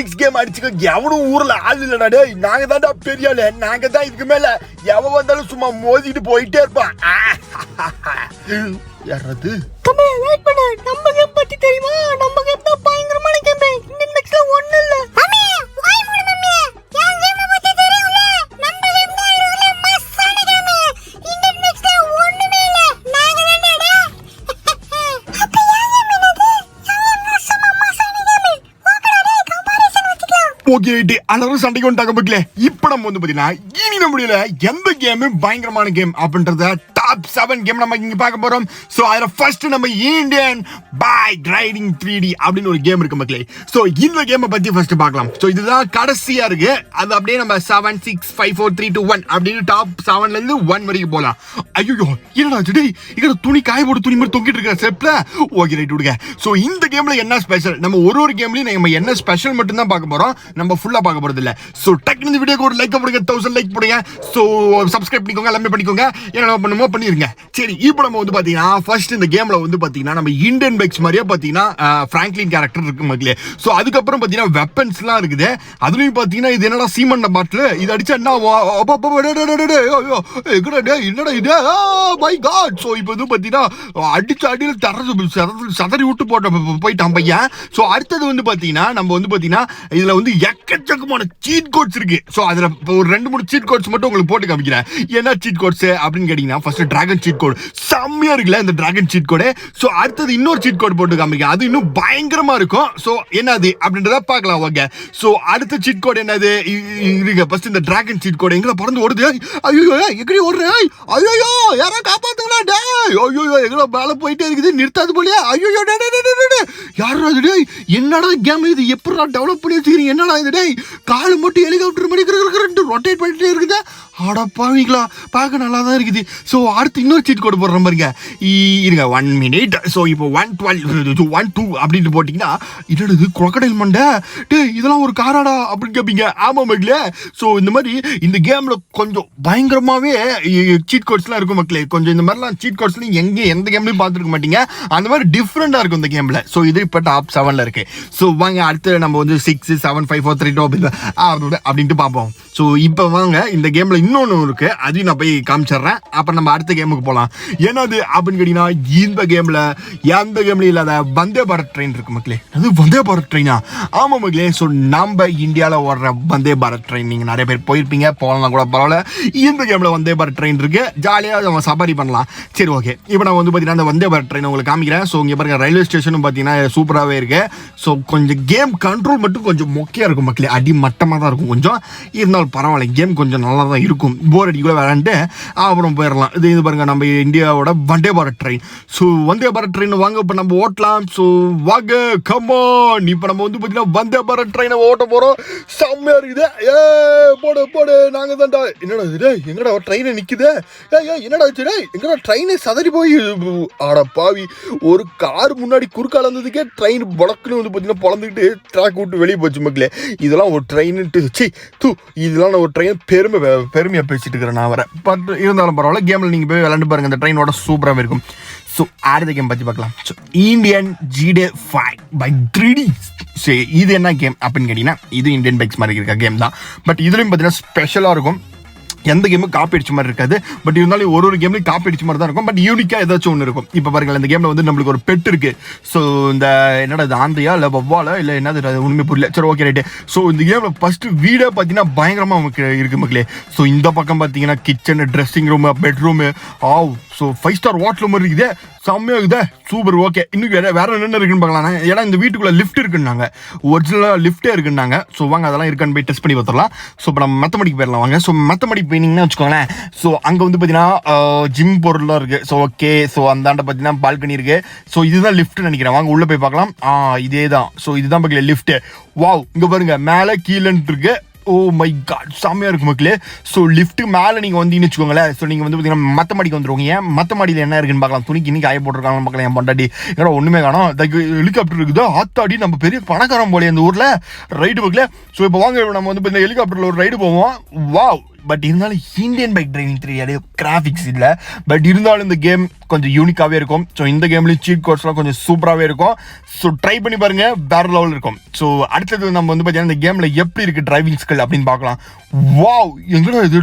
Maths game அடிச்சுக்க எவனும் ஊர்ல ஆள் இல்லடா டேய். நாங்க தான்டா பெரிய ஆளு. நாங்க தான் இதுக்கு மேல எவன் வந்தாலும் சும்மா மோதிட்டு போயிட்டே இருப்பான். யாராவது கம்பே வெயிட் பண்ணு. நம்ம கேம் பத்தி தெரியுமா? நம்ம கேம் தான் பயங்கரமான கேம். இந்தியன் மேக்ஸ்ல ஒண்ணு இல்ல. மம்மி வாய் மூடு மம்மி. ஏன் கேம் பத்தி தெரியும்ல? நம்ம கேம் தான் இருக்குல மஸ்ஸான கேம். இந்தியன் மேக்ஸ்ல ஒண்ணுமே இல்ல. நாங்க தானடா. அப்ப ஏன் கேம் என்னது? ஏன் சும்மா மஸ்ஸான கேம். ஓகேடா டேய் கம்பேரிசன் வச்சுக்கலாம். ஓகே டே எல்லாரும் சண்டைக்கு வந்துட்டாங்க மக்களே. இப்போ நம்ம வந்து பாத்தீங்கன்னா இனி நம்மளுடைய எந்த கேம் பயங்கரமான கேம் அப்படின்றத டாப் 7 கேம் நம்ம இங்க பார்க்க போறோம். சோ அதுல ஃபர்ஸ்ட் நம்ம இந்தியன் பைக் ரைடிங் 3D அப்படின்னு ஒரு கேம் இருக்கு மக்களே. சோ இந்த கேமை பத்தி ஃபர்ஸ்ட் பார்க்கலாம். சோ இதுதான் கடைசியா இருக்கு. அது அப்படியே நம்ம 7 6 5 4 3 2 1 அப்படின்னு டாப் 7ல இருந்து 1 வரைக்கும் போலாம். ஐயோ என்னடா டேய் இங்க துணி காய போட்டு துணி மாதிரி தொங்கிட்டு இருக்க ஸ்டெப்ல. ஓகே ரைட் விடுங்க. சோ இந்த கேம்ல என்ன ஸ்பெஷல், நம்ம ஒரு கேம்லயும் நம்ம என்ன ஸ்பெஷல் மட்டும் தான் பார்க்க போறோம். நம்ம ஃபுல்லா பார்க்க போறது இல்ல. சோ டக்கு இந்த வீடியோக்கு ஒரு லைக் போடுங்க. 1000 லைக் போடுங்க. சோ சப்ஸ்கிரைப் பண்ணிக்கோங்க. எல்லாமே பண்ணிக்கோங்க. என்ன பண்ணுமோ பண்ணிருங்க. சரி இப்போ நம்ம வந்து பாத்தீங்கன்னா ஃபர்ஸ்ட் இந்த கேம்ல வந்து பாத்தீங்கன்னா நம்ம இந்தியன் பைக்ஸ் மாதிரியே பாத்தீங்கன்னா பிராங்க்லின் கேரக்டர் இருக்கு மக்களே. சோ அதுக்கப்புறம் பாத்தீங்கன்னா வெப்பன்ஸ்லாம் இருக்குது. அதுலயும் பாத்தீங்கன்னா இது என்னடா சீமண்ட பாட்டில் இது அடிச்சா என்ன என்னடா இது மை காட். சோ இப்போ வந்து பாத்தீங்கன்னா அடிச்சு அடியில் சதறி விட்டு போயிட்டான் பையன். சோ அடுத்தது வந்து பாத்தீங்கன்னா நம்ம வந்து பாத்தீங்கன்னா இதுல வந்து எக்கச்சக்கமான சீட் கோட்ஸ் இருக்கு. சோ அதுல ஒரு 2-3 சீட் கோட்ஸ் மட்டும் உங்களுக்கு போட்டு காமிக்கிறேன். என்ன சீட் கோட்ஸ் அப்படின்னு கேட்டீங்கன்னா ஃபர்ஸ்ட் டிராகன் சீட் கோட் செம்மையா இருக்குல்ல இந்த டிராகன் சீட் கோடு. சோ அடுத்தது இன்னொரு சீட் கோட் போட்டு காமிக்கிறேன். அது இன்னும் பயங்கரமா இருக்கும். சோ என்னது அப்படின்றத பார்க்கலாம். ஓகே சோ அடுத்த சீட் கோட் என்னது இருக்கு. ஃபர்ஸ்ட் இந்த டிராகன் சீட் கோட் எங்க பறந்து ஓடுது. ஐயோ எங்கடி ஓடுறே. ஐயோ யாரா காப்பாத்துங்களா டேய். ஐயோ எங்க மேல போயிட்டே இருக்குது நிறுத்தாது போலியா. ஐயோ யாரா இது டேய். என்னடா கேம் இது எப்பறா டெவலப் பண்ணி வச்சிருக்கீங்க. என்னடா இது டேய் கால் மட்டும் ஹெலிகாப்டர் மாதிரி ரொட்டேட் பண்ணிட்டே இருக்குது. அட பாவிங்களா பார்க்க நல்லா தான் இருக்குது. ஸோ அடுத்து இன்னொரு சீட் கோடு போடுற மாதிரிங்க இருங்க 1 மினிட். ஸோ இப்போ 112 1 2 அப்படின்ட்டு போட்டிங்கன்னா என்னது குரோக்கடைல் மண்டை டே இதெல்லாம் ஒரு காராடா அப்படின்னு கேட்பீங்க. ஆமாம் மக்களே. ஸோ இந்த மாதிரி இந்த கேமில் கொஞ்சம் பயங்கரமாகவே சீட் கோட்ஸ்லாம் இருக்கும் மக்களே. கொஞ்சம் இந்த மாதிரிலாம் சீட் கோட்ஸ்லாம் எந்த கேம்லையும் பார்த்துருக்க மாட்டீங்க. அந்த மாதிரி டிஃப்ரெண்டாக இருக்கும் இந்த கேமில். ஸோ இது இப்போ டாப் 7ல் இருக்கு. ஸோ வாங்க அடுத்து நம்ம வந்து 6 7 5 4 3 2 அப்படின்ட்டு பார்ப்போம். ஸோ இப்போ வாங்க இந்த கேமில் இன்னொன்று இருக்கு. அதையும் நான் போய் காமிச்சிடுறேன். அப்புறம் நம்ம அடுத்த கேமுக்கு போகலாம். என்னது அப்படின்னு கேட்டீங்கன்னா இந்த கேமில் எந்த கேம்லையும் இல்லாத வந்தே பாரத் ட்ரெயின் இருக்கு மக்களே. அது வந்தே பாரத் ட்ரெயினா? ஆமாம் மக்களே. ஸோ நம்ம இந்தியாவில் ஓடுற வந்தே பாரத் ட்ரெயின் நீங்கள் நிறைய பேர் போயிருப்பீங்க. போகலாம் கூட பரவாயில்ல. இந்த கேமில் வந்தே பாரத் ட்ரெயின் இருக்கு. ஜாலியாக நம்ம சவாரி பண்ணலாம். சரி ஓகே இப்போ நான் வந்து பார்த்தீங்கன்னா அந்த வந்தே பாரத் ட்ரெயின் உங்களுக்கு காமிக்கிறேன். ஸோ இங்கே பாருங்க ரயில்வே ஸ்டேஷனும் பார்த்தீங்கன்னா சூப்பராகவே இருக்கு. ஸோ கொஞ்சம் கேம் கண்ட்ரோல் மட்டும் கொஞ்சம் மொக்கையாக இருக்கும் மக்களே. அடி மட்டமாக தான் இருக்கும் கொஞ்சம். இருந்தாலும் பரவாயில்ல கேம் கொஞ்சம் நல்லா தான் இருக்கும். போர் அடி கூட விளையாண்டு அப்புறம் போயிடலாம். இது பாருங்க நம்ம இந்தியாவோட Vande Bharat train. So Vande Bharat train வாங்க இப்போ நம்ம ஓட்டலாம். ஸோ வாங்க கமான். இப்போ நம்ம வந்து பார்த்தீங்கன்னா வந்தே பாரத் ட்ரெயினை ஓட்ட போகிறோம். செம்மையாக இருக்குது. போடு நாங்கள் தான்டா. என்னடா இது எங்கடா ட்ரெயினை நிற்குது. என்னடா வச்சு எங்கடா ட்ரெயினை சதறி போய் ஆட பாவி ஒரு கார் முன்னாடி குறுக்கால இருந்ததுக்கே ட்ரெயின் புடக்குன்னு வந்து பார்த்தீங்கன்னா பொழந்துக்கிட்டு ட்ராக் விட்டு வெளியே போச்சு மக்களே. இதெல்லாம் ஒரு ட்ரெயின்ட்டு இதெல்லாம் நான் ஒரு ட்ரெயின் பெருமையாக பேசிட்டு இருக்கிறேன் நான் வரேன். பட் இருந்தாலும் பரவாயில்ல கேமில் நீங்கள் போய் விளையாண்டு பாருங்கள். இந்த ட்ரெயினோட சூப்பராகவே இருக்கும். ஸோ அடுத்த கேம் பற்றி பார்க்கலாம். ஸோ இந்தியன் ஜிடே 5 பை 3D. சரி இது என்ன கேம் அப்படின்னு கேட்டிங்கன்னா இது இந்தியன் பைக்ஸ் மாதிரி இருக்க கேம் தான். பட் இதுலேயும் பார்த்தீங்கன்னா ஸ்பெஷலாக இருக்கும். எந்த கேமும் காப்பி அடிச்ச மாதிரி இருக்காது. பட் இருந்தாலும் ஒரு கேம்லையும் காப்பி அடிச்ச மாதிரி தான் இருக்கும். பட் யூனிக்காக ஏதாச்சும் ஒன்று இருக்கும். இப்போ பாருங்கள் இந்த கேமில் வந்து நம்மளுக்கு ஒரு பெட் இருக்கு. ஸோ இந்த என்னடா இது ஆந்தையா இல்லை வவ்வாலா இல்லை என்னது உண்மை புரியல. சரி ஓகே ரைட்டு. ஸோ இந்த கேமில் ஃபர்ஸ்ட் வீடே பார்த்தீங்கன்னா பயங்கரமாக நமக்கு இருக்கு மக்களே. ஸோ இந்த பக்கம் பார்த்தீங்கன்னா kitchen dressing room bedroom so 5 star water மாதிரி இருக்குது. செம்மையாக இருக்குதா சூப்பர். ஓகே இன்னும் வேற என்ன இருக்குன்னு பார்க்கலாம். ஏன்னா இந்த வீட்டுக்குள்ளே லிஃப்ட் இருக்குன்னாங்க. ஒரிஜினலாக லிஃப்டே இருக்குன்னாங்க. ஸோ வாங்க அதெல்லாம் இருக்கான்னு போய் டெஸ்ட் பண்ணி பார்த்துடலாம். ஸோ இப்போ நம்ம மெத்தமெடிக்கு போயிடலாம் வாங்க. ஸோ மெத்தமெடிக் போயினீங்கன்னா வச்சுக்கோங்களேன். ஸோ அங்கே வந்து பார்த்தீங்கன்னா ஜிம் பொருள்லாம் இருக்குது. ஸோ ஓகே ஸோ அந்தாண்ட பார்த்தீங்கன்னா பால்கனி இருக்குது. ஸோ இதுதான் லிஃப்ட் நினைக்கிறேன். வாங்க உள்ளே போய் பார்க்கலாம். இதே தான். ஸோ இதுதான் பார்க்கல லிஃப்ட்டு. வாவ் இங்கே பாருங்க மேலே கீழன்ட்டு இருக்கு. ஓ மை காட் செம்மையாக இருக்கும் மக்களே. ஸோ லிஃப்ட்டு மேலே நீங்கள் வந்தீங்கன்னு வச்சுக்கோங்களேன். ஸோ நீங்கள் வந்து பார்த்தீங்கன்னா மற்ற மாடிக்கு வந்துருவீங்க. மற்ற மாடியில் என்ன இருக்குன்னு பார்க்கலாம். துணிக்கு இன்னைக்கு காய போட்டிருக்காங்கன்னு பார்க்கலாம். என் பொண்டாட்டி ஏன்னா ஒன்றுமே காணும். ஹெலிகாப்டர் இருக்குது. ஆத்தாடி நம்ம பெரிய பணக்காரன் போலே அந்த ஊரில் ரைடு பார்க்கல. ஸோ இப்போ வாங்க நம்ம வந்து பார்த்தீங்கன்னா ஹெலிகாப்டரில் ஒரு ரைடு போவோம். வாவ் பட் இருந்தாலும் இந்தியன் பைக் டிரைவிங் 3 கிராஃபிக்ஸ் இல்லை. பட் இருந்தாலும் இந்த கேம் கொஞ்சம் யூனிக்காகவே இருக்கும். ஸோ இந்த கேம்லேயும் சீட் கோட்ஸ்லாம் கொஞ்சம் சூப்பராகவே இருக்கும். ஸோ ட்ரை பண்ணி பாருங்க, வேற லெவல் இருக்கும். ஸோ அடுத்தது நம்ம வந்து பார்த்தீங்கன்னா இந்த கேமில் எப்படி இருக்குது டிரைவிங் ஸ்கில் அப்படின்னு பார்க்கலாம். வாவ், எங்கடா இது,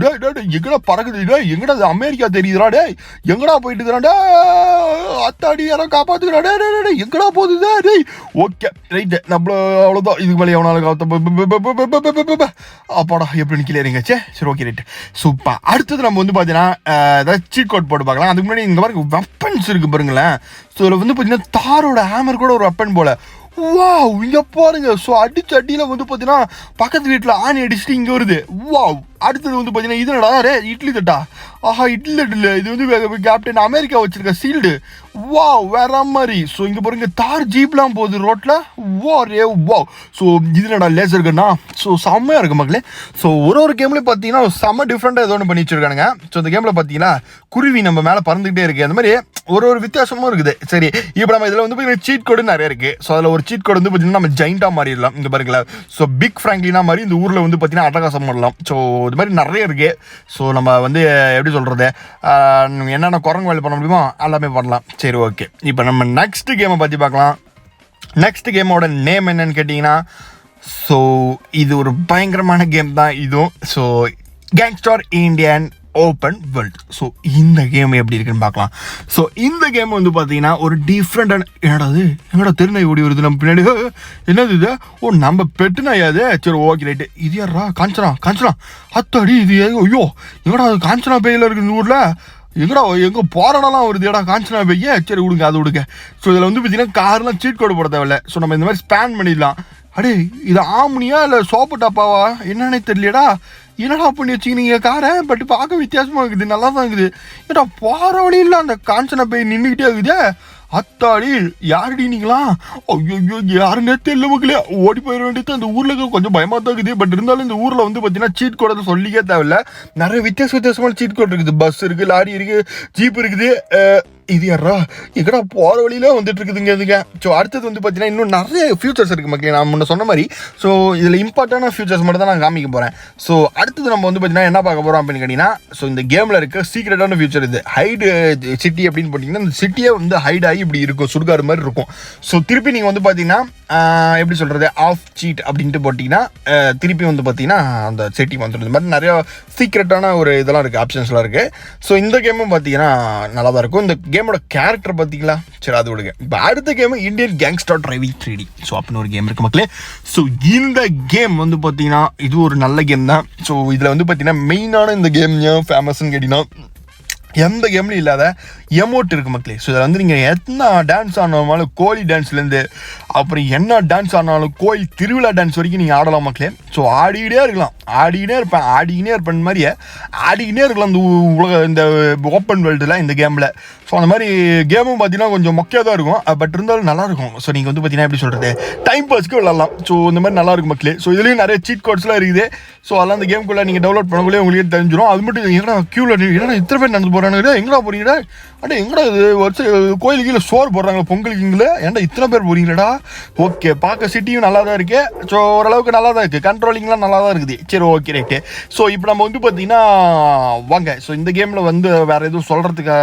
எங்கடா பறக்குது, எங்கடா இது அமெரிக்கா தெரியுதுடா, டே எங்கடா போயிட்டு இருக்கிறாண்டா, அத்தாடி யாரோ காப்பாத்துக்கிறாடே, எங்கடா போகுது டே. ஓகே ரைட்டு, நம்மள அவ்வளோதான், இதுக்கு மேலே எவனாலும் அப்பாடா எப்படி நிற்கலைங்க. சரி ஓகே ரைட்டு சூப்பர். அடுத்தது நம்ம வந்து பார்த்தீங்கன்னா ஏதாவது சீட் கோட் போட்டு பார்க்கலாம். அதுக்கு முன்னாடி இந்த மாதிரி வெப்பன்ஸ் இருக்குது பாருங்களேன். ஸோ இதில் வந்து பார்த்தீங்கன்னா தாரோட ஹேமர் கூட ஒரு வெப்பன் போல. வாவ், இங்கே பாருங்க. ஸோ அடிச்சு அடியில் வந்து பார்த்தீங்கன்னா பக்கத்து வீட்டில் ஆணி அடிச்சுட்டு இங்கே வருது. வாவ். அடுத்தது வந்து பார்த்தீங்கன்னா இது என்னடா ரே, இட்லி தட்டா. ஆஹா, இட்லி தட்டு இல்லை, இது வந்து கேப்டன் அமெரிக்கா வச்சிருக்க சீல்டு. வாவ், வேற மாதிரி. ஸோ இங்கே பாருங்க தார் ஜீப்லாம் போகுது ரோட்டில். வா ரே வாவ். ஸோ இது என்னடா லேசர் கன்னா. ஸோ செம்மையாக இருக்குது மக்களே. ஸோ ஒரு கேம்லேயும் பார்த்தீங்கன்னா செம்ம டிஃப்ரெண்ட்டாக ஏதோ ஒன்று பண்ணி வச்சிருக்கானுங்க. ஸோ இந்த கேமில் பார்த்தீங்கன்னா குருவி நம்ம மேலே பறந்துக்கிட்டே இருக்குது. அந்த மாதிரி ஒரு வித்தியாசமும் இருக்குது. சரி, இப்போ நம்ம இதில் வந்து பார்த்தீங்கன்னா சீட் கோடு நிறைய இருக்குது. ஸோ அதில் ஒரு சீட் கோடு வந்து பார்த்தீங்கன்னா நம்ம ஜெயிண்டாக மாறிடலாம். இங்கே பாருங்களேன். ஸோ பிக் ஃப்ராங்க்லினா மாதிரி இந்த ஊரில் வந்து பார்த்தீங்கன்னா அட்டகாசம் பண்ணலாம். ஸோ இது மாதிரி நிறைய இருக்குது. ஸோ நம்ம வந்து எப்படி சொல்கிறது, என்னென்ன குரங்கு வேலை பண்ண முடியுமோ எல்லாமே பண்ணலாம். சரி ஓகே, இப்போ நம்ம நெக்ஸ்ட் கேமை பற்றி பார்க்கலாம். நெக்ஸ்ட் கேமோட நேம் என்னன்னு கேட்டிங்கன்னா, ஸோ இது ஒரு பயங்கரமான கேம் தான் இதுவும். So gangster Indian open world. So இந்த கேம் எப்படி இருக்குன்னு பார்க்கலாம். ஸோ இந்த கேம் வந்து பார்த்தீங்கன்னா ஒரு டிஃப்ரெண்டான, என்னடா தெருநாய் ஓடி வருது நம்ம பின்னாடி, என்னது இது, ஓ நம்ம பெட்டு நாயாது. சரி ஓகே ரைட்டு. இது யாரா, காஞ்சனா அத்தாடி, இது ஐயோ எங்கடா அது காஞ்சனா பேயில் இருக்குது இந்த ஊரில், எங்கடா எங்கே போராடலாம் வருது ஏடா காஞ்சனா பைய. சரி விடுங்க, அது விடுங்க. ஸோ இதில் வந்து பார்த்தீங்கன்னா கார்லாம் சீட் கோடு போட தேவையில்ல. ஸோ நம்ம இந்த மாதிரி ஸ்பேன் பண்ணிடலாம். அடே இது ஆம்னியா இல்லை சோப்பு டாப்பாவா என்னன்னே தெரியலடா, என்னடா பண்ணி வச்சுக்கினீங்க காரை. பட் பார்க்க வித்தியாசமாக இருக்குது, நல்லா தான் இருக்குது. ஏடா போகிற வழியில் அந்த காஞ்சனா போய் நின்றுக்கிட்டே இருக்குது. அத்தாடி யாருடி நீங்களா, ஐயோ யாருன்னே தெரியல மக்களே, ஓடி போயிட வேண்டியது. அந்த ஊரில் கொஞ்சம் பயமாக தான் இருக்குது. பட் இருந்தாலும் இந்த ஊரில் வந்து பார்த்தீங்கன்னா சீட் கோடை சொல்லிக்கே தேவையில்ல. நிறைய வித்தியாசமான சீட் கோட் இருக்குது. பஸ் இருக்குது, லாரி இருக்குது, ஜீப் இருக்குது. இது யாரா, எங்கடா போகிற வழியில வந்துட்டு இருக்குதுங்க இதுங்க. ஸோ அடுத்தது வந்து பார்த்தீங்கன்னா இன்னும் நிறைய ஃபியூச்சர்ஸ் இருக்குது மக்களே, நான் முன்ன சொன்ன மாதிரி. ஸோ இதில் இம்பார்ட்டண்டான ஃபியூச்சர்ஸ் மட்டும் தான் நான் காமிக்க போகிறேன். ஸோ அடுத்தது நம்ம வந்து பார்த்தீங்கன்னா என்ன பார்க்க போகிறோம் அப்படின்னு கேட்டிங்கன்னா, ஸோ இந்த கேமில் இருக்க சீக்ரெட்டான ஃபியூச்சர் இது ஹைடு சிட்டி அப்படின்னு போட்டிங்கன்னா, இந்த சிட்டியே வந்து ஹைட் ஆகி இப்படி இருக்கும், சுடுகாடு மாதிரி இருக்கும். ஸோ திருப்பி நீங்கள் வந்து பார்த்தீங்கன்னா எப்படி சொல்கிறது, ஆஃப் சீட் அப்படின்ட்டு போட்டிங்கன்னா திருப்பி வந்து பார்த்தீங்கன்னா அந்த சிட்டி வந்துடும். இந்த மாதிரி நிறைய சீக்ரெட்டான ஒரு இதெல்லாம் இருக்குது, ஆப்ஷன்ஸ்லாம் இருக்குது. ஸோ இந்த கேமும் பார்த்தீங்கன்னா நல்லா தான் இருக்கும். இந்த கேமோட கேரக்டர் பார்த்தீங்களா. சரி அது விடுங்க. இப்போ அடுத்த game Indian gangster driving 3D. So அப்படின்னு ஒரு கேம் இருக்குது மக்களே. ஸோ இந்த கேம் வந்து பார்த்தீங்கன்னா இது ஒரு நல்ல கேம் தான். ஸோ இதில் வந்து பார்த்தீங்கன்னா மெயினான இந்த கேம் ஏன் ஃபேமஸ்ன்னு கேட்டிங்கன்னா, எந்த கேம்லையும் இல்லாத எமோட் இருக்குது மக்களே. ஸோ இதில் வந்து நீங்கள் எத்தனை டான்ஸ் ஆனாலும், கோழி டான்ஸ்லேருந்து அப்புறம் என்ன டான்ஸ் ஆனாலும், கோயில் திருவிழா டான்ஸ் வரைக்கும் நீங்கள் ஆடலாம் மக்களே. ஸோ ஆடிக்கிட்டே இருக்கலாம், ஆடிக்கிட்டே இருப்பேன் மாதிரியே ஆடிக்கிட்டே இருக்கலாம் இந்த இந்த ஓப்பன் வேர்ல்டில் இந்த கேமில். ஸோ அந்த மாதிரி கேமும் பார்த்தீங்கன்னா கொஞ்சம் மொக்கையாக தான் இருக்கும். பட் இருந்தாலும் நல்லாயிருக்கும். ஸோ நீங்கள் வந்து பார்த்தீங்கன்னா எப்படி சொல்கிறது, டைம் பாஸ்க்கு விளாட்லாம். ஸோ இந்த மாதிரி நல்லாயிருக்கும் மக்களே. ஸோ இதுலேயும் நிறைய சீட் கோட்ஸ்லாம் இருக்குது. ஸோ அதெல்லாம் அந்த கேமுக்குள்ளே நீங்கள் டவுன்லோட் பண்ணக்குள்ளே உங்களுக்கு தெரிஞ்சிடும். அது மட்டும் எங்கடா க்யூவில் என்னடா இத்தனை பேர் நடந்து போகிறானுங்க, எங்கடா போகிறீங்கடா, அடே எங்கடா இது வருஷம் கோயிலுக்கு கீழே சோறு போடுறாங்களா பொங்கலுக்குங்களே, ஏன்டா இத்தனை பேர் போகிறீங்களா. ஓகே, பார்க்க சிட்டியும் நல்லா தான் இருக்குது. ஸோ ஓரளவுக்கு நல்லா தான் இருக்குது, கண்ட்ரோலிங்லாம் நல்லா தான் இருக்குது. சரி ஓகே ரைட்டு. ஸோ இப்போ நம்ம வந்து பார்த்தீங்கன்னா வாங்க, ஸோ இந்த கேமில் வந்து வேறு எதுவும் சொல்கிறதுக்கு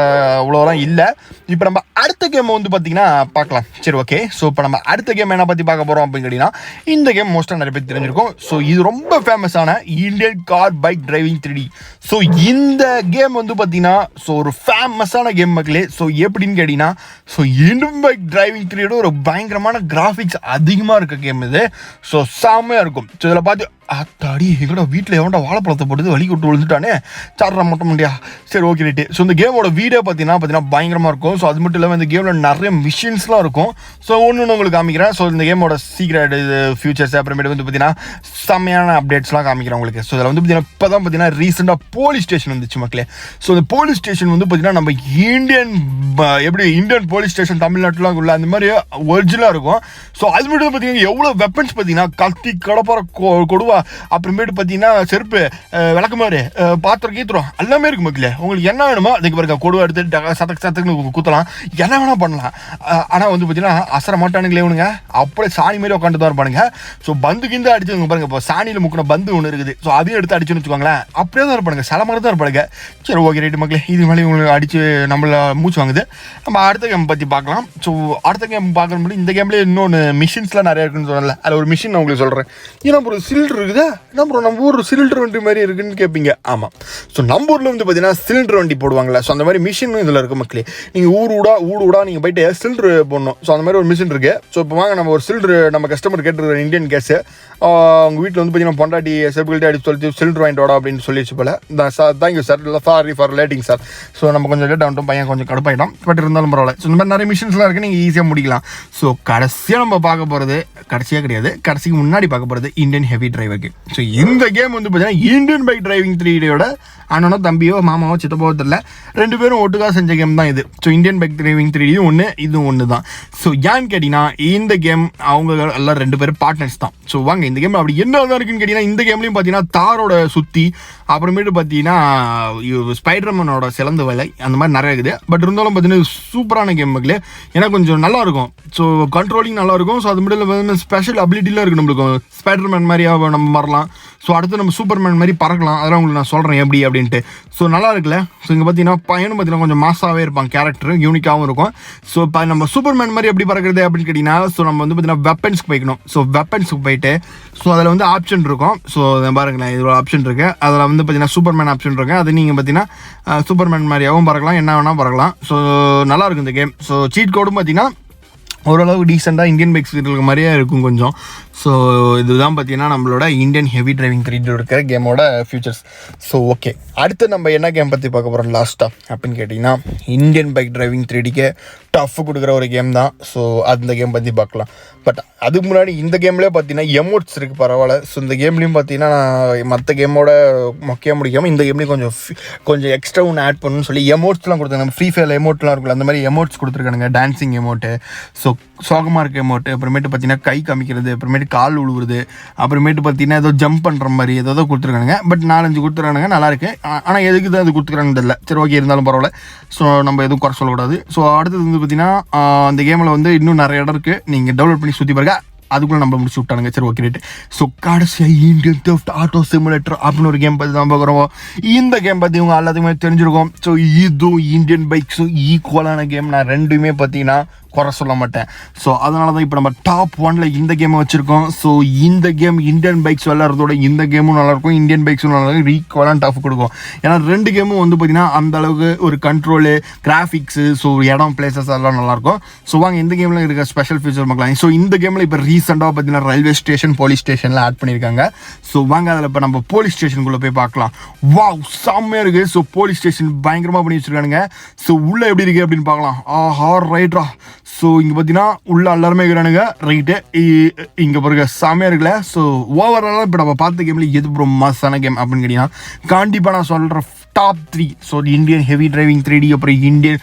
அவ்வளோலாம் இல்லை. இப்போ நம்ம அடுத்த கேம் வந்து பார்த்தீங்கன்னா பார்க்கலாம். சரி ஓகே. ஸோ இப்போ நம்ம அடுத்த கேம் என்ன பற்றி பார்க்க போகிறோம் அப்படின்னு கேட்டிங்கன்னா, இந்த கேம் மோஸ்ட்டாக நிறைய பேர் தெரிஞ்சிருக்கும். ஸோ இது ரொம்ப ஃபேமஸான Indian car bike driving 3D. So இந்த கேம் வந்து பார்த்தீங்கன்னா ஸோ ஒரு ஃபேமஸான கேம் மக்களே. ஸோ எப்படின்னு கேட்டிங்கன்னா, so Indian bike driving 3D ஒரு பயங்கரமான கிராஃபிக்ஸ் அதிகமாக இருக்க கேம் இது. ஸோ செம்மையாக இருக்கும். ஸோ இதில் பார்த்து அத்தாடி எங்கடா வீட்டில் எவன்டா வாழைப்பழத்தை போட்டு வலி கொட்டு விழுந்துட்டானே, சாடுறா மட்டும் முடியா. சரி ஓகே ரைட்டு. ஸோ இந்த கேமோட வீடியோ பார்த்தீங்கன்னா பயங்கரமாக இருக்கும். ஸோ அது மட்டும் இல்லாமல் இந்த கேமில் நிறைய மிஷின்ஸ்லாம் இருக்கும். ஸோ ஒன்று உங்களுக்கு காமிக்கிறேன். ஸோ இந்த கேமோட சீக்ரெட் இது ஃபியூச்சர்ஸ் அப்புறமேட்டு வந்து பார்த்தீங்கன்னா செம்மையான அப்டேட்ஸ்லாம் காமிக்கிறேன் உங்களுக்கு. ஸோ இதில் வந்து பார்த்தீங்கன்னா இப்போ தான் பார்த்தீங்கன்னா ரீசெண்டாக போலீஸ் ஸ்டேஷன் வந்துச்சு மக்களே. ஸோ இந்த போலீஸ் ஸ்டேஷன் வந்து பார்த்தீங்கன்னா நம்ம இந்தியன் போலீஸ் ஸ்டேஷன் தமிழ்நாட்டிலாம் உள்ள அந்த மாதிரி ஒரிஜினலாக இருக்கும். ஸோ அது மட்டும் பார்த்தீங்கன்னா எவ்வளோ வெப்பன்ஸ் பார்த்தீங்கன்னா கத்தி, கடப்பார, கொடுவா, அப்புறமேட்டு பார்த்தீங்கன்னா செருப்பு, விளக்குமாறு, பாத்திரம் கீத்துறோம் எல்லாமே இருக்கு மக்களே. உங்களுக்கு என்ன வேணுமோ அதுக்கு பிறகு கொடுவா எடுத்து சத்தக்கு குத்தலாம், என்ன வேணா பண்ணலாம். ஆனால் வந்து பார்த்தீங்கன்னா அசர மாட்டானுங்களே இவனுங்க, அப்படியே சாணி மாதிரி உட்காந்து தான் இருப்பானுங்க. ஸோ பந்து கிந்து அடிச்சு பாருங்க, இப்போ சாணியில் முக்கின பந்து ஒன்று இருக்குது, ஸோ அதையும் எடுத்து அடிச்சுன்னு வச்சுக்கோங்களேன், அப்படியே தான் இருப்பானுங்க, சில மாதிரி தான் இருப்பானுங்க. சரி ஓகே ரைட்டு மக்களே, இது மேலே இவங்களுக்கு அடிச்சு நம்மள மூச்சு வாங்குது. நம்ம அடுத்த கேம் பற்றி பார்க்கலாம். ஸோ அடுத்த கேம் பார்க்க முடியும். இந்த கேம்லேயே இன்னொன்று மிஷின்ஸ்லாம் நிறைய இருக்குன்னு சொன்னல, அதில் ஒரு மிஷின் நான் உங்களுக்கு சொல்கிறேன். ஏன்னா ஒரு சிலிண்டர் இருக்குதா, நம்ம ஊர் சிலிண்டர் வண்டி மாதிரி இருக்குன்னு கேட்பீங்க. ஆமாம், ஸோ நம்ம ஊரில் வந்து பார்த்தீங்கன்னா சிலிண்டர் வண்டி போடுவாங்களே, ஸோ அந்த மாதிரி மிஷினும் இதில் இருக்குது மக்களே. நீங்கள் ஊடு ஊடா நீங்கள் போயிட்டு சிலிண்டர் போடணும். ஸோ அந்த மாதிரி ஒரு மிஷின் இருக்குது. ஸோ இப்போ வாங்க நம்ம ஒரு சிலிண்டர் நம்ம கஸ்டமர் கேட்டுருக்கிற இந்தியன் கேஸு, உங்கள் வீட்டில் வந்து பார்த்தீங்கன்னா பொண்டாட்டி செப்புகிட்டே அடிச்சு சொல்லி சிலிண்டர் வாங்கிட்டு வாடா அப்படின்னு சொல்லிச்சு போல. சார் தேங்க்யூ சார், இல்லை சாரி ஃபார் லேட்டிங் சார். ஸோ நம்ம கொஞ்சம் லேட் ஆகிட்டோம், பையன் கொஞ்சம் கடுப்பாயிடும், பட் இருந்தாலும் பரவாயில்ல. ஸோ இந்த மாதிரி நிறைய மிஷின்ஸ்லாம் இருக்குது, நீங்கள் ஈஸியாக முடிக்கலாம். ஸோ கடைசியாக நம்ம பார்க்க போகிறது, கடைசியாக கிடையாது, கடைசிக்கு முன்னாடி பார்க்க போகிறது இந்தியன் ஹெவி டிரைவருக்கு. ஸோ இந்த கேம் வந்து பார்த்தீங்கன்னா இந்தியன் பைக் டிரைவிங் 3Dயோட அண்ணனோ தம்பியோ மாமாவோ சித்தப்போ தெரியல, 2 பேரும் ஒட்டுக்காக செஞ்ச கேம் தான் இது. So Indian bike driving 3D ஒன்று, இதுவும் ஒன்று தான். ஸோ ஏன்னு கேட்டிங்கன்னா இந்த கேம் அவங்க எல்லாம் 2 பேரும் பார்ட்னர்ஸ் தான். ஸோ வாங்க இந்த கேம் அப்படி என்ன தான் இருக்குன்னு கேட்டிங்கன்னா, இந்த கேம்லேயும் பார்த்தீங்கன்னா தாரோட சுற்றி, அப்புறமேட்டு பார்த்தீங்கன்னா ஸ்பைடர்மேனோட சிலந்து வேலை, அந்த மாதிரி நிறைய இருக்குது. பட் இருந்தாலும் பார்த்தீங்கன்னா சூப்பரான கேம் மக்களே, ஏன்னா கொஞ்சம் நல்லாயிருக்கும். ஸோ கண்ட்ரோலிங் நல்லாயிருக்கும். ஸோ அது மட்டும் இல்லை ஸ்பெஷல் அபிலிட்டிலாம் இருக்குது நம்மளுக்கு, ஸ்பைடர்மேன் மாதிரியாக நம்ம மாறலாம். ஸோ அடுத்து நம்ம சூப்பர்மேன் மாதிரி பறக்கலாம். அதெல்லாம் உங்களுக்கு நான் சொல்கிறேன் எப்படி அப்படின்ட்டு. ஸோ நல்லா இருக்குல்ல. ஸோ இங்கே பார்த்தீங்கன்னா பையனும் பார்த்தீங்கன்னா கொஞ்சம் மாசாகவே இருப்பான், கேரக்டர் யூனிக்காகவும் இருக்கும். ஸோ இப்போ நம்ம சூப்பர்மேன் மாதிரி எப்படி பறக்கிறது அப்படின்னு கேட்டிங்கன்னா, ஸோ நம்ம வந்து பார்த்தீங்கன்னா வெப்பன்ஸ்க்கு போய்க்கணும். ஸோ வெப்பன்ஸுக்கு போயிட்டு ஸோ அதில் வந்து ஆப்ஷன் இருக்கும். ஸோ பாருங்களேன், இதில் ஆப்ஷன் இருக்குது, அதில் வந்து பார்த்தீங்கன்னா சூப்பர்மேன் ஆப்ஷன் இருக்குது. அது நீங்கள் பார்த்தீங்கன்னா சூப்பர்மேன் மாதிரியாகவும் பறக்கலாம், என்ன வேணால் பறக்கலாம். ஸோ நல்லாயிருக்கும் இந்த கேம். ஸோ சீட் கோடும் பார்த்தீங்கன்னா ஓரளவு டீசெண்டாக இந்தியன் பைக்ஸ் இருக்க மாதிரியே இருக்கும் கொஞ்சம். ஸோ இதுதான் பார்த்தீங்கன்னா நம்மளோட இந்தியன் ஹெவி டிரைவிங் 3D இருக்கிற கேமோட ஃபியூச்சர்ஸ். ஸோ ஓகே, அடுத்து நம்ம என்ன கேம் பற்றி பார்க்க போகிறோம் லாஸ்ட்டாக அப்படின்னு கேட்டிங்கன்னா, இந்தியன் பைக் டிரைவிங் 3Dக்கு டஃப் கொடுக்குற ஒரு கேம் தான். ஸோ அந்த கேம் பற்றி பார்க்கலாம். பட் அதுக்கு முன்னாடி இந்த கேம்லேயே பார்த்தீங்கன்னா எமோட்ஸ் இருக்குது, பரவாயில்ல. ஸோ இந்த கேம்லேயும் பார்த்தீங்கன்னா மற்ற கேமோட மொக்கையாக முடிக்காமல் இந்த கேம்லேயும் கொஞ்சம் எக்ஸ்ட்ரா ஒன்று ஆட் பண்ணணும்னு சொல்லி எமோட்ஸ்லாம் கொடுத்தாங்க. நம்ம ஃப்ரீ ஃபயர் எமோட்லாம் இருக்குல்ல, அந்த மாதிரி எமோட்ஸ் கொடுத்துருக்கானுங்க. டான்ஸிங் எமோட்டு, ஸோ சோகமாக இருக்க எமோட்டு, அப்புறமேட்டு பார்த்தீங்கன்னா கை காமிக்கிறது, அப்புறமேட்டு கால் உழுவுறது, அப்புறமேட்டு பார்த்தீங்கன்னா ஏதோ ஜம்ப் பண்ணுற மாதிரி ஏதோ கொடுத்துருக்கானுங்க. பட் 4-5 கொடுத்துருக்கானுங்க, நல்லாயிருக்கு. ஆனால் எதுக்கு தான் அது கொடுத்துருக்காங்கன்னு தெரியல. சரி ஓகே, இருந்தாலும் பரவாயில்ல. ஸோ நம்ம எதுவும் குறை சொல்லக்கூடாது. ஸோ அடுத்தது வந்து பார்த்தீங்கன்னா அந்த கேமில் வந்து இன்னும் நிறைய இடம் இருக்குது, நீங்கள் டெவலப் பண்ணி சுற்றி பாருங்க. அதுக்குள்ளே நம்ம முடிச்சு விட்டானுங்க. சரி ஓகே ரைட்டு. ஸோ கடைசியாக இந்தியன் தெஃப்ட் ஆட்டோ சிமுலேட்டர் அப்படின்னு ஒரு கேம் பற்றி தான் பார்க்குறோம். இந்த கேம் பற்றி இவங்க எல்லாத்துக்குமே தெரிஞ்சிருக்கும். ஸோ இதுவும் இந்தியன் பைக்ஸும் ஈக்குவலான கேம். நான் ரெண்டுமே பார்த்தீங்கன்னா குறை சொல்ல மாட்டேன். ஸோ அதனால தான் இப்போ நம்ம டாப் 1ல இந்த கேமை வச்சுருக்கோம். ஸோ இந்த கேம் இந்தியன் பைக்ஸ் விளையாடுறதோட இந்த கேமும் நல்லாயிருக்கும், இந்தியன் பைக்ஸும் நல்லாயிருக்கும், ஈக்குவலான டாப் கொடுக்கும். ஏன்னா 2 கேமும் வந்து பார்த்திங்கன்னா அந்த அளவுக்கு ஒரு கண்ட்ரோலு, கிராஃபிக்ஸு, ஸோ இடம், பிளேசஸ் எல்லாம் நல்லாயிருக்கும். ஸோ வாங்க இந்த கேமில் இருக்க ஸ்பெஷல் ஃபீச்சர் பார்க்கலாம். ஸோ இந்த கேமில் இப்போ ரீசெண்டாக பார்த்தீங்கன்னா ரயில்வே ஸ்டேஷன், போலீஸ் ஸ்டேஷனில் ஆட் பண்ணியிருக்காங்க. ஸோ வாங்க அதில் இப்போ நம்ம போலீஸ் ஸ்டேஷனுக்குள்ளே போய் பார்க்கலாம். வாவ், செம்மையாக இருக்குது. ஸோ போலீஸ் ஸ்டேஷன் பயங்கரமாக பண்ணி வச்சுருக்கானுங்க. ஸோ உள்ளே எப்படி இருக்குது அப்படின்னு பார்க்கலாம். ஆஹா ரைட்ரா. ஸோ இங்கே பார்த்தீங்கன்னா உள்ள எல்லாருமே இருக்கிறானுங்க, ரைட்டு. இங்கே பாருங்க செம்மையாக இருக்குல்ல. ஸோ ஓவராலாக இப்போ நம்ம பார்த்த கேமில் எது ப்ரோ மாசான கேம் அப்படின்னு கேட்டிங்கன்னா, கண்டிப்பாக நான் சொல்கிற top 3. So Indian heavy driving 3D, அப்புறம் Indian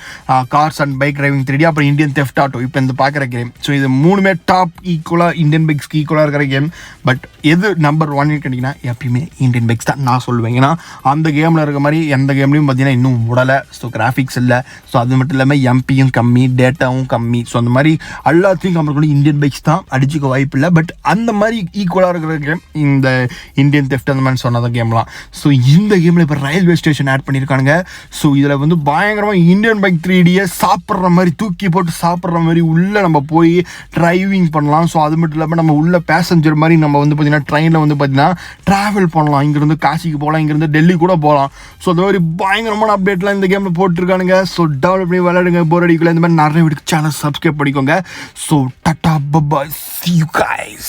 cars and bike driving 3D, அப்புறம் இந்தியன் தெஃப்ட் ஆட்டோ, இப்போ இந்த பார்க்குற கேம். ஸோ இது 3மே டாப் ஈக்குவலாக இந்தியன் பைக்ஸ்க்கு ஈக்குவலாக இருக்கிற கேம். பட் எது நம்பர் 1 கேட்டிங்கன்னா எப்பயுமே இந்தியன் பைக்ஸ் தான் நான் சொல்லுவேன். ஏன்னா அந்த கேமில் இருக்க மாதிரி எந்த கேம்லையும் பார்த்தீங்கன்னா இன்னும் விடலை. ஸோ கிராஃபிக்ஸ் இல்லை, ஸோ அது மட்டும் இல்லாமல் எம்பியும் கம்மி, டேட்டாவும் கம்மி. ஸோ அந்த மாதிரி எல்லாத்தையும் கம்பேர் இந்தியன் பைக்ஸ் தான் அடிச்சுக்க வாய்ப்பு இல்லை. பட் அந்த மாதிரி ஈக்குவலாக இருக்கிற கேம் இந்த இந்தியன் தெஃப்ட் அந்த மாதிரி சொன்னத கேம்லாம். ஸோ இந்த கேமில் இப்போ ரயில்வே ஸ்டேஷன் ஆட் பண்ணியிருக்கானுங்க. ஸோ இதில் வந்து பயங்கரமாக இந்தியன் பைக் 3Dயை சாப்பிட்ற மாதிரி, தூக்கி போட்டு சாப்பிட்ற மாதிரி உள்ளே நம்ம போய் டிரைவிங் பண்ணலாம். ஸோ அது மட்டும் இல்லாமல் நம்ம உள்ள பேசஞ்சர் மாதிரி நம்ம வந்து பார்த்திங்கன்னா ட்ரெயினில் வந்து பார்த்திங்கன்னா ட்ராவல் பண்ணலாம். இங்கேருந்து காசிக்கு போகலாம், இங்கேருந்து டெல்லி கூட போகலாம். ஸோ அந்த மாதிரி பயங்கரமான அப்டேட்லாம் இந்த கேமில் போட்டிருக்கானுங்க. ஸோ டெவலப் பண்ணி விளையாடுங்க, போர் அடிக்கல. இந்த மாதிரி நிறைய வீட்டுக்கு சேனல் சப்ஸ்கிரைப் பண்ணிக்கோங்க. So tata bye bye, see you guys.